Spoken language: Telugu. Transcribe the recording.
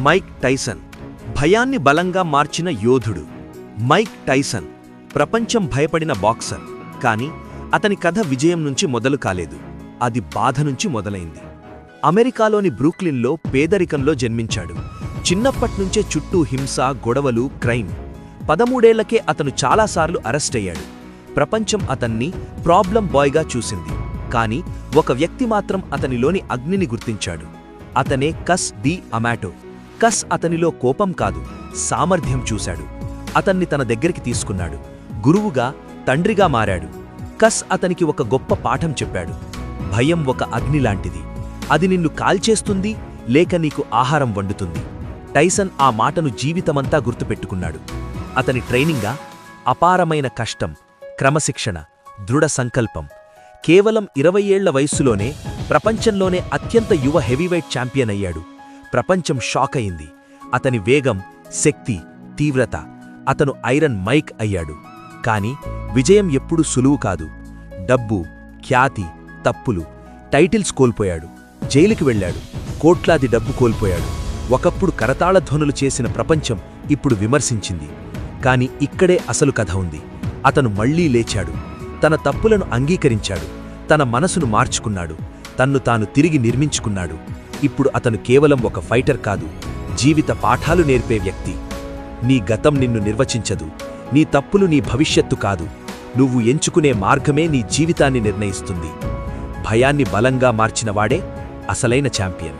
మైక్ టైసన్ భయాన్ని బలంగా మార్చిన యోధుడు. మైక్ టైసన్ ప్రపంచం భయపడిన బాక్సర్. కాని అతని కథ విజయం నుంచి మొదలు కాలేదు, అది బాధ నుంచి మొదలైంది. అమెరికాలోని బ్రూక్లిన్లో పేదరికంలో జన్మించాడు. చిన్నప్పట్నుంచే చుట్టూ హింస, గొడవలు, క్రైమ్. 13 ఏళ్లకే అతను చాలాసార్లు అరెస్టయ్యాడు. ప్రపంచం అతన్ని ప్రాబ్లం బాయ్గా చూసింది. కాని ఒక వ్యక్తి మాత్రం అతనిలోని అగ్నిని గుర్తించాడు. అతనే కస్ డి అమాటో. కస్ అతనిలో కోపం కాదు, సామర్థ్యం చూశాడు. అతన్ని తన దగ్గరికి తీసుకున్నాడు. గురువుగా, తండ్రిగా మారాడు. కస్ అతనికి ఒక గొప్ప పాఠం చెప్పాడు. భయం ఒక అగ్నిలాంటిది. అది నిన్ను కాల్చేస్తుంది, లేక నీకు ఆహారం వండుతుంది. టైసన్ ఆ మాటను జీవితమంతా గుర్తుపెట్టుకున్నాడు. అతని ట్రైనింగా అపారమైన కష్టం, క్రమశిక్షణ, దృఢ సంకల్పం. కేవలం 20 ఏళ్ల వయస్సులోనే ప్రపంచంలోనే అత్యంత యువ హెవీవెయిట్ ఛాంపియన్ అయ్యాడు. ప్రపంచం షాక్ అయింది. అతని వేగం, శక్తి, తీవ్రత. అతను ఐరన్ మైక్ అయ్యాడు. కాని విజయం ఎప్పుడూ సులువు కాదు. డబ్బు, ఖ్యాతి, తప్పులు, టైటిల్స్ కోల్పోయాడు. జైలుకి వెళ్లాడు. కోట్లాది డబ్బు కోల్పోయాడు. ఒకప్పుడు కరతాళధ్వనులు చేసిన ప్రపంచం ఇప్పుడు విమర్శించింది. కాని ఇక్కడే అసలు కథ ఉంది. అతను మళ్లీ లేచాడు. తన తప్పులను అంగీకరించాడు. తన మనసును మార్చుకున్నాడు. తన్ను తాను తిరిగి నిర్మించుకున్నాడు. ఇప్పుడు అతను కేవలం ఒక ఫైటర్ కాదు, జీవిత పాఠాలు నేర్పే వ్యక్తి. నీ గతం నిన్ను నిర్వచించదు. నీ తప్పులు నీ భవిష్యత్తు కాదు. నువ్వు ఎంచుకునే మార్గమే నీ జీవితాన్ని నిర్ణయిస్తుంది. భయాన్ని బలంగా మార్చినవాడే అసలైన ఛాంపియన్.